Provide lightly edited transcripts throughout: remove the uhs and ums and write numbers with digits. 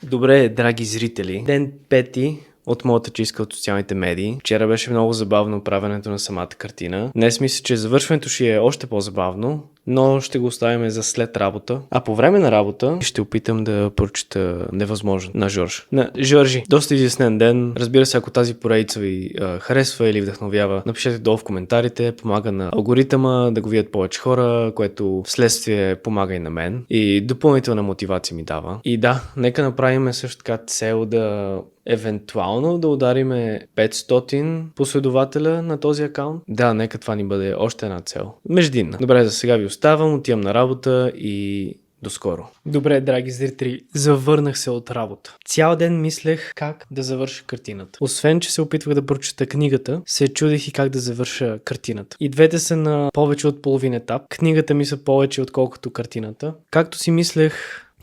Добре, драги зрители, ден пети от моята чистка от социалните медии. Вчера беше много забавно правенето на самата картина. Днес мисля, че завършването ще е още по-забавно, но ще го оставим за след работа. А по време на работа ще опитам да прочета Невъзможно на Жорж. На Жоржи, доста изяснен ден. Разбира се, ако тази поредица ви харесва или вдъхновява, напишете долу в коментарите. Помага на алгоритъма да го видят повече хора, което вследствие помага и на мен. И допълнителна мотивация ми дава. И да, нека направим също така цел да евентуално да удариме 500 последователя на този акаунт. Да, нека това ни бъде още една цел. Междинна. Добре, за сега ви оставам, отивам на работа и до скоро. Добре, драги зрители, завърнах се от работа. Цял ден мислех как да завърша картината. Освен, че се опитвах да прочета книгата, се чудех и как да завърша картината. И двете са на повече от половин етап. Книгата ми са повече отколкото картината. Както си мислех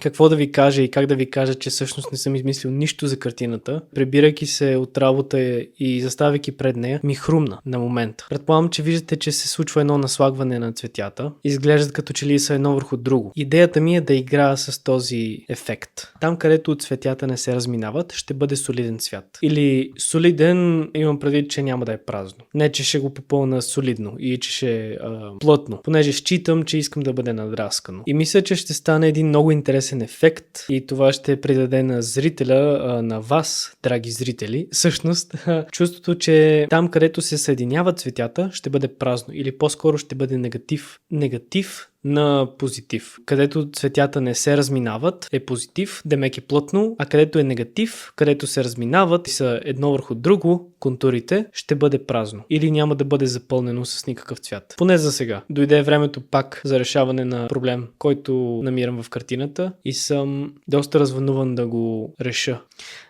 какво да ви кажа и как да ви кажа, че всъщност не съм измислил нищо за картината, прибирайки се от работа и заставайки пред нея, ми хрумна на момента. Предполагам, че виждате, че се случва едно наслагване на цветята. Изглеждат като че ли са едно върху друго. Идеята ми е да играя с този ефект. Там, където цветята не се разминават, ще бъде солиден цвят. Или солиден, имам предвид, че няма да е празно. Не, че ще го попълна солидно и че ще е плътно, понеже считам, че искам да бъде надраскано. И мисля, че ще стане един много интересен ефект и това ще придаде на зрителя, на вас, драги зрители, всъщност чувството, че там, където се съединяват цветята, ще бъде празно или по-скоро ще бъде негатив. Негатив на позитив. Където цветята не се разминават е позитив, демек е плътно, а където е негатив, където се разминават и са едно върху друго контурите, ще бъде празно. Или няма да бъде запълнено с никакъв цвят. Поне за сега. Дойде времето пак за решаване на проблем, който намирам в картината и съм доста развълнуван да го реша.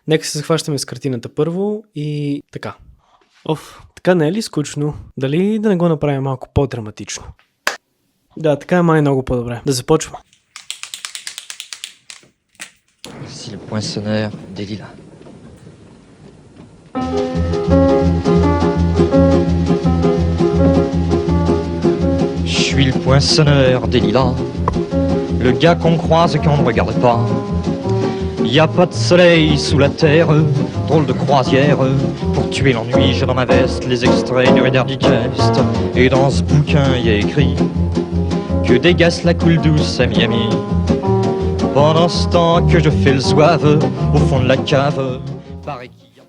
Нека се захващаме с картината първо и така. Така не е ли скучно? Дали да не го направим малко по-драматично? Да, така е май много по-добре. Да започвам. Voici le poinçonneur des lilas. Je suis le poinçonneur des lilas, le gars qu'on croise et qu'on ne regarde pas. Y a pas de soleil sous la terre, drôle de croisière. Pour tuer l'ennui, j'ai dans ma veste les extraits du Reader Digest. Et dans ce bouquin, y a écrit que dégasse la coule douce à Miami. Pendant ce temps que je fais le zouave au fond de la cave. Pareil qu'il y a...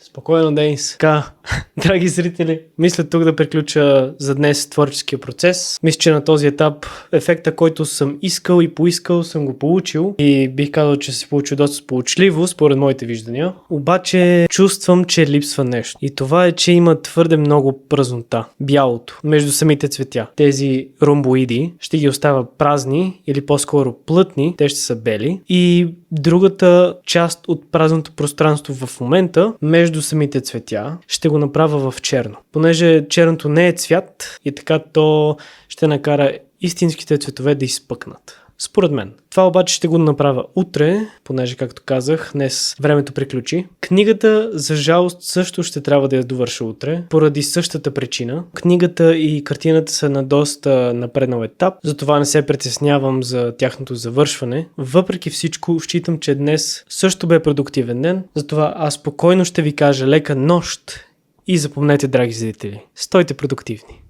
Спокойно, Денис. Така, драги зрители, мисля тук да приключа за днес творческия процес. Мисля, че на този етап ефекта, който съм искал и поискал, съм го получил и бих казал, че се получи доста сполучливо, според моите виждания. Обаче чувствам, че липсва нещо. И това е, че има твърде много празнота. Бялото между самите цветя. Тези ромбоиди ще ги оставя празни или по-скоро плътни, те ще са бели. И другата част от празното пространство в момента между самите цветя ще го направя в черно. Понеже черното не е цвят и така то ще накара истинските цветове да изпъкнат. Според мен. Това обаче ще го направя утре, понеже, както казах, днес времето приключи. Книгата, за жалост, също ще трябва да я довърша утре, поради същата причина. Книгата и картината са на доста напреднал етап, затова не се притеснявам за тяхното завършване. Въпреки всичко, считам, че днес също бе продуктивен ден, затова аз спокойно ще ви кажа лека нощ и запомнете, драги зрители, стойте продуктивни.